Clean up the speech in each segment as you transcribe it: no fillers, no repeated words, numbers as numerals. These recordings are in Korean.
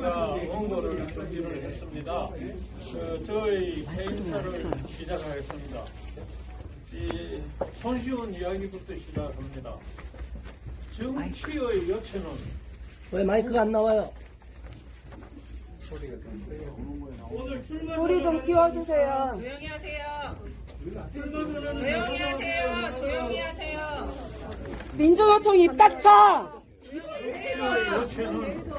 제가 원고를 준비를 했습니다. 저희 회의사를 시작하겠습니다. 이 손쉬운 이야기부터 시작합니다. 정치의 여체는 왜 마이크가 안 나와요? 오늘 소리 좀 키워주세요. 조용히 하세요. 조용히 하세요. 조용히 하세요. 민주노총 입 닥쳐! 여체는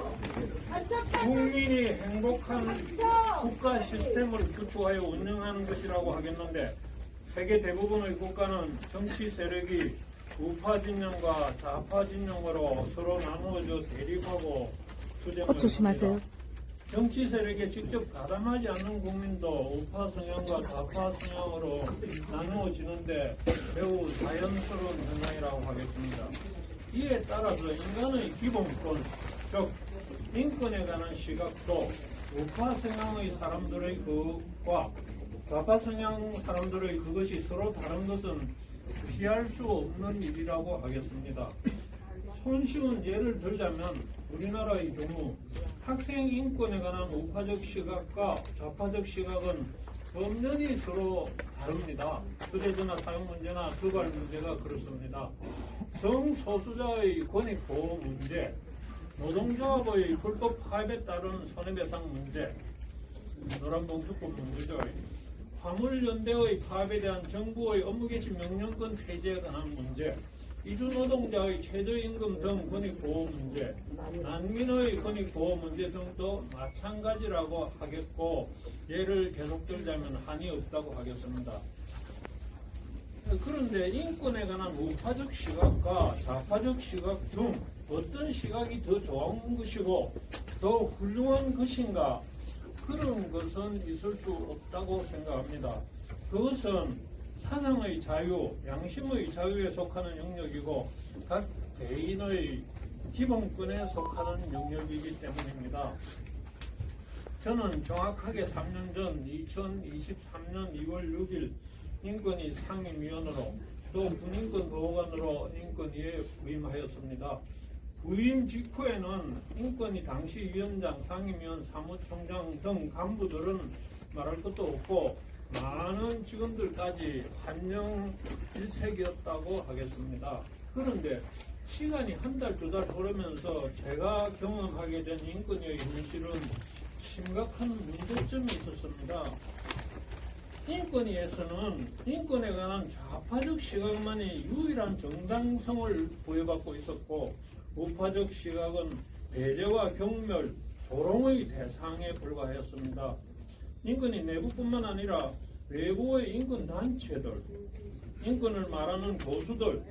국민이 행복한 국가 시스템을 구축하여 운영하는 것이라고 하겠는데, 세계 대부분의 국가는 정치 세력이 우파 진영과 좌파 진영으로 서로 나누어져 대립하고 투쟁을 조심하세요. 합니다. 정치 세력에 직접 가담하지 않는 국민도 우파 성향과 좌파 성향으로 나누어지는데 매우 자연스러운 현상이라고 하겠습니다. 이에 따라서 인간의 기본권, 즉 인권에 관한 시각도 우파 성향의 사람들의 그것과 좌파 성향 사람들의 그것이 서로 다른 것은 피할 수 없는 일이라고 하겠습니다. 손쉬운 예를 들자면 우리나라의 경우 학생 인권에 관한 우파적 시각과 좌파적 시각은 엄연히 서로 다릅니다. 휴대전화 사용 문제나 도발 문제가 그렇습니다. 성소수자의 권익 보호 문제, 노동조합의 불법 파업에 따른 손해배상 문제, 노란봉투법 문제죠. 화물연대의 파업에 대한 정부의 업무 개시 명령권 폐지에 관한 문제, 이주노동자의 최저임금 등 권익보호 문제, 난민의 권익보호 문제 등도 마찬가지라고 하겠고, 예를 계속 들자면 한이 없다고 하겠습니다. 그런데 인권에 관한 우파적 시각과 좌파적 시각 중 어떤 시각이 더 좋은 것이고 더 훌륭한 것인가, 그런 것은 있을 수 없다고 생각합니다. 그것은 사상의 자유, 양심의 자유에 속하는 영역이고 각 개인의 기본권에 속하는 영역이기 때문입니다. 저는 정확하게 3년 전 2023년 2월 6일 인권위 상임위원으로 또 군인권보호관으로 인권위에 부임하였습니다. 부임 직후에는 인권위 당시 위원장, 상임위원, 사무총장 등 간부들은 말할 것도 없고 많은 직원들까지 환영일색이었다고 하겠습니다. 그런데 시간이 한 달, 두 달 흐르면서 제가 경험하게 된 인권위의 현실은 심각한 문제점이 있었습니다. 인권위에서는 인권에 관한 좌파적 시각만이 유일한 정당성을 부여받고 있었고, 우파적 시각은 배제와 경멸, 조롱의 대상에 불과하였습니다. 인권위 내부뿐만 아니라 외부의 인권단체들, 인권을 말하는 교수들,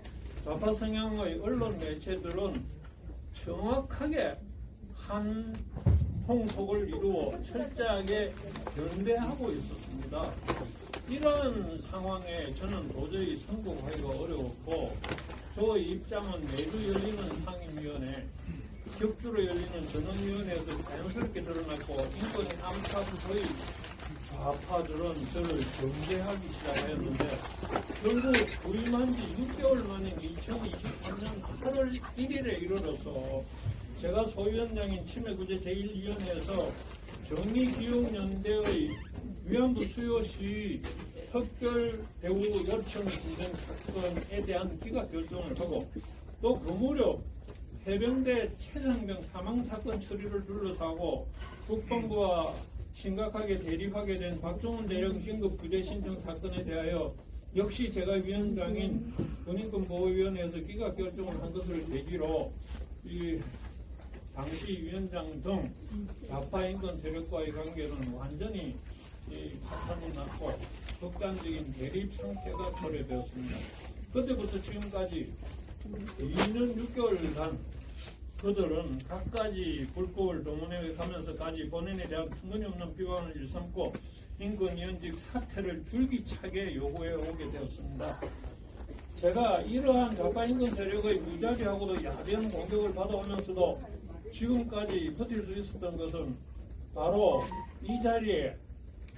좌파 성향의 언론 매체들은 정확하게 한 통속을 이루어 철저하게 연대하고 있었습니다. 이러한 상황에 저는 도저히 성공하기가 어려웠고, 저 입장은 매주 열리는 상임위원회, 격주로 열리는 전원위원회에서 자연스럽게 드러났고, 인권위 안팎의 좌파들은 저를 경계하기 시작하였는데, 결국 부임한 지 6개월 만인 2023년 8월 1일에 이르러서 제가 소위원장인 치매구제 제1위원회에서 정의기억연대의 위안부 수요 시 특별 배우 요청 진행 사건에 대한 기각 결정을 하고, 또 그 무렵 해병대 최상병 사망 사건 처리를 둘러싸고 국방부와 심각하게 대립하게 된 박종훈 대령 긴급 구제 신청 사건에 대하여 역시 제가 위원장인 군인권보호위원회에서 기각 결정을 한 것을 계기로 이 당시 위원장 등 좌파 인권 세력과의 관계는 완전히 파탄이 났고 극단적인 대립 상태가 초래되었습니다. 그때부터 지금까지 2년 6개월간 그들은 각가지 불법을 동원해 가면서까지 본인에 대한 근거없는 비판을 일삼고 인권위원직 사퇴를 줄기차게 요구해 오게 되었습니다. 제가 이러한 좌파 인권 세력의 무자비하고도 야비한 공격을 받아오면서도 지금까지 버틸 수 있었던 것은 바로 이 자리에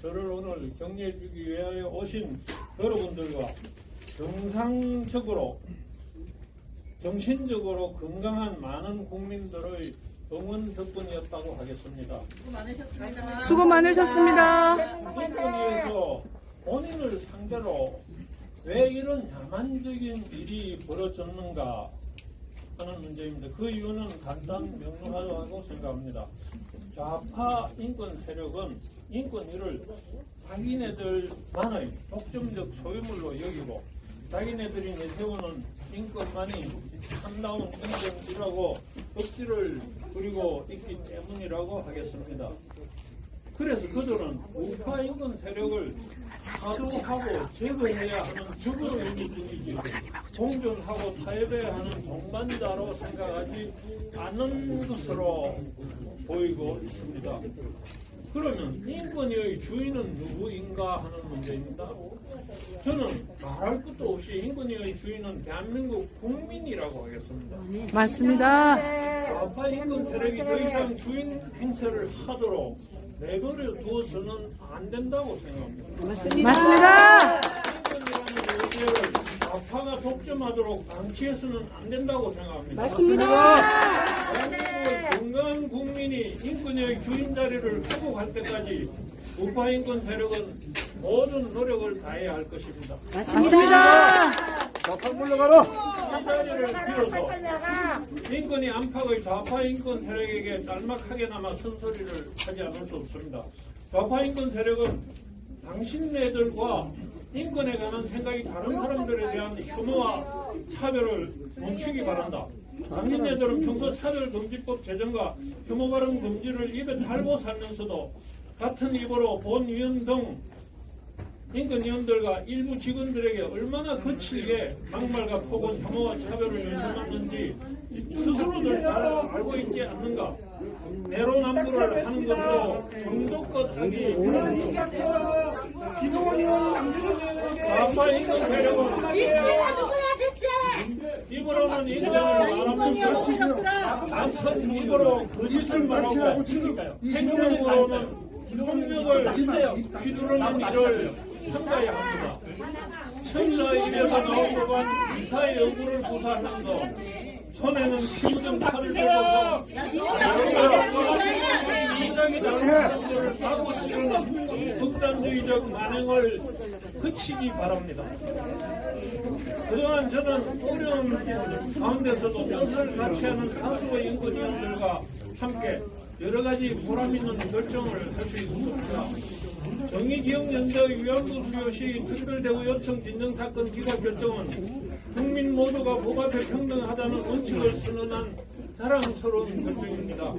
저를 오늘 격려해 주기 위하여 오신 여러분들과 정상적으로 정신적으로 건강한 많은 국민들의 동원 덕분이었다고 하겠습니다. 수고 많으셨습니다. 인권위에서 본인을 상대로 왜 이런 야만적인 일이 벌어졌는가 하는 문제입니다. 그 이유는 간단 명료하다고 생각합니다. 좌파 인권 세력은 인권위를 자기네들만의 독점적 소유물로 여기고 자기네들이 내세우는 인권만이 참다운 인권이라고 억지를 부리고 있기 때문이라고 하겠습니다. 그래서 그들은 우파 인권 세력을 하도하고 제거해야 하는 적으로 있는 뿐이지 공존하고 타협해야 하는 동반자로 생각하지 않는 것으로 보이고 있습니다. 그러면 인권위의 주인은 누구인가 하는 문제입니다. 저는 말할 것도 없이 인권위의 주인은 대한민국 국민이라고 하겠습니다. 맞습니다. 좌파 인권 세력이 더 이상 주인 행세를 하도록 내버려 두어서는 안 된다고 생각합니다. 맞습니다. 인권이라는 의제를 좌파가 독점하도록 방치해서는 안 된다고 생각합니다. 맞습니다. 대한민국의 건강한 국민이 인권의 주인 자리를 하고 갈 때까지 우파 인권 세력은 모든 노력을 다해야 할 것입니다. 맞습니다. 이 자리를 빌어서 인권이 안팎의 좌파 인권 세력에게 짤막하게나마 쓴소리를 하지 않을 수 없습니다. 좌파 인권 세력은 당신네들과 인권에 관한 생각이 다른 사람들에 대한 혐오와 차별을 멈추기 바란다. 당신네들은 평소 차별금지법 제정과 혐오 발언 금지를 입에 달고 살면서도 같은 입으로 본위원 등 인권위원들과 일부 직원들에게 얼마나 거칠게 막말과 폭언, 혐오와 차별을 연습하는지 스스로들 잘 알고 있지 않는가? 내로남불을 하는 것도 정도껏 하기 좌파 인권 세력은 입으로는 인권을 말하면서 악한 입으로 거짓을 말하고 행동으로는 폭력을 휘두르는 일을 삼가야 합니다. 천사의 입에서 나온 법안 이사의 얼굴을 구사하면서 손에는 피 묻은 칼을 들고서 이장이 다른 사람들을 사고 치르는 극단주의적 만행을 그치기 바랍니다. 그동안 저는 어려운 가운데서도 연설을 같이 하는 다수의 인권위원들과 함께 여러 가지 보람 있는 결정을 할 수 있었습니다. 정의기억연대 위안부 수요 시 특별대우 요청 진정사건 기각 결정은 국민 모두가 법 앞에 평등하다는 원칙을 선언한 자랑스러운 결정입니다.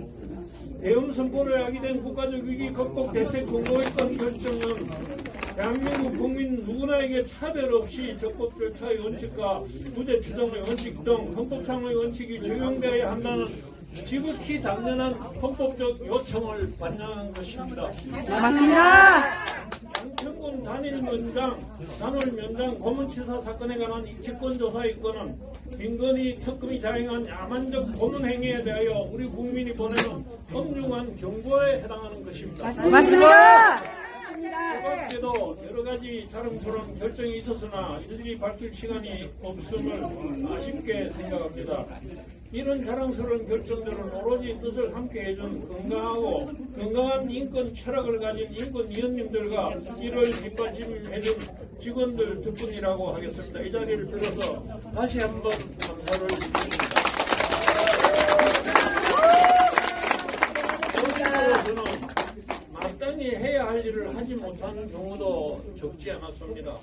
대응 선포로 야기된 국가적 위기 극복 대책 공고했던 결정은 대한민국 국민 누구나에게 차별 없이 적법 절차의 원칙과 무죄 추정의 원칙 등 헌법상의 원칙이 적용되어야 한다는 지극히 당연한 헌법적 요청을 반영한 것입니다. 맞습니다. 양평군 단월면장 고문치사 사건에 관한 직권조사 입건은 김건희 특검이 자행한 야만적 고문 행위에 대하여 우리 국민이 보내는 엄중한 경고에 해당하는 것입니다. 맞습니다. 그 밖에도 여러 가지 자랑스러운 결정이 있었으나 일일이 밝힐 시간이 없음을 아쉽게 생각합니다. 이런 자랑스러운 결정들은 오로지 뜻을 함께 해준 건강한 인권 철학을 가진 인권위원님들과 이를 뒷받침해준 직원들 덕분이라고 하겠습니다. 이 자리를 빌어서 다시 한번 감사를 드립니다. 저는 마땅히 해야 할 일을 하지 못하는 경우도 적지 않았습니다.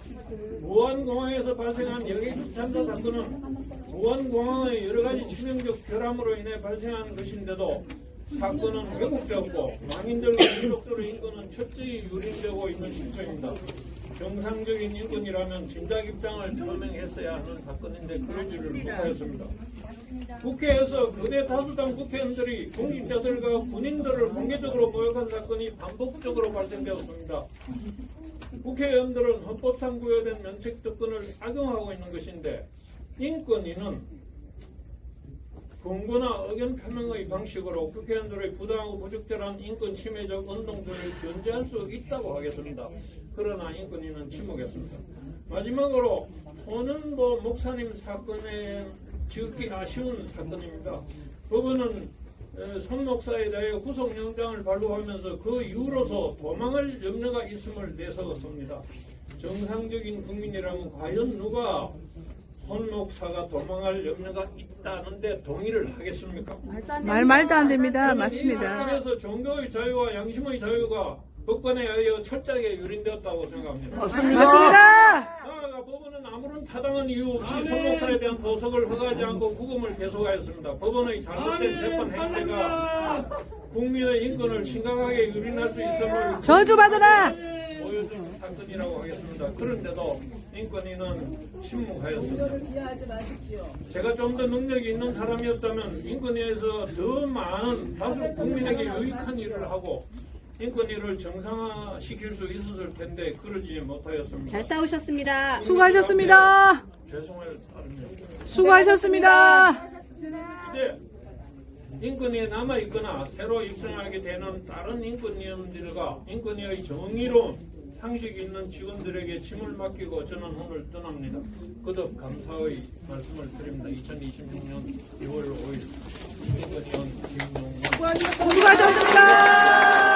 무안공항에서 발생한 여객기 참사 사건은 무안공항의 여러 가지 치명적 결함으로 인해 발생한 것인데도 사건은 왜곡되었고 망인들과 유족들의 인권은 철저히 유린되고 있는 실정입니다. 정상적인 인권이라면 진작 입장을 표명했어야 하는 사건인데 그러지를 못하였습니다. 국회에서 거대 다수당 국회의원들이 공직자들과 군인들을 공개적으로 모욕한 사건이 반복적으로 발생되었습니다. 국회의원들은 헌법상 부여된 면책 특권을 악용하고 있는 것인데 인권위는 공고나 의견 표명의 방식으로 국회의원들의 부당하고 부적절한 인권 침해적 운동들을 견제할 수 있다고 하겠습니다. 그러나 인권위는 침묵했습니다. 마지막으로 오는보 목사님 사건에 지극히 아쉬운 사건입니다. 법원은 손 목사에 대해 구속영장을 발부하면서 그 이후로서 도망할 염려가 있음을 내세웠습니다. 정상적인 국민이라면 과연 누가 손 목사가 도망할 염려가 있다는데 동의를 하겠습니까? 말도 안 됩니다. 이 맞습니다. 사건에서 종교의 자유와 양심의 자유가 법관에 의하여 철저하게 유린되었다고 생각합니다. 맞습니다. 나아가 법원은 아무런 타당한 이유 없이 손 목사에 대한 보석을 허가하지 않고 구금을 계속하였습니다. 법원의 잘못된 재판 행태가 국민의 인권을 심각하게 유린할 수 있음을 저주받으라. 보여준 사건이라고 하겠습니다. 그런데도 인권위는 침묵하였습니다. 제가 좀 더 능력이 있는 사람이었다면 인권위에서 더 많은 다수 국민에게 유익한 일을 하고 인권위를 정상화시킬 수 있었을 텐데 그러지 못하였습니다. 잘 싸우셨습니다. 수고하셨습니다. 죄송할 따름입니다. 수고하셨습니다. 이제 인권위에 남아있거나 새로 입성하게 되는 다른 인권위원들과 인권위의 정의로운 상식 있는 직원들에게 짐을 맡기고 저는 오늘 떠납니다. 거듭 감사의 말씀을 드립니다. 2026년 2월 5일 인권위원 김용건 수고하셨습니다.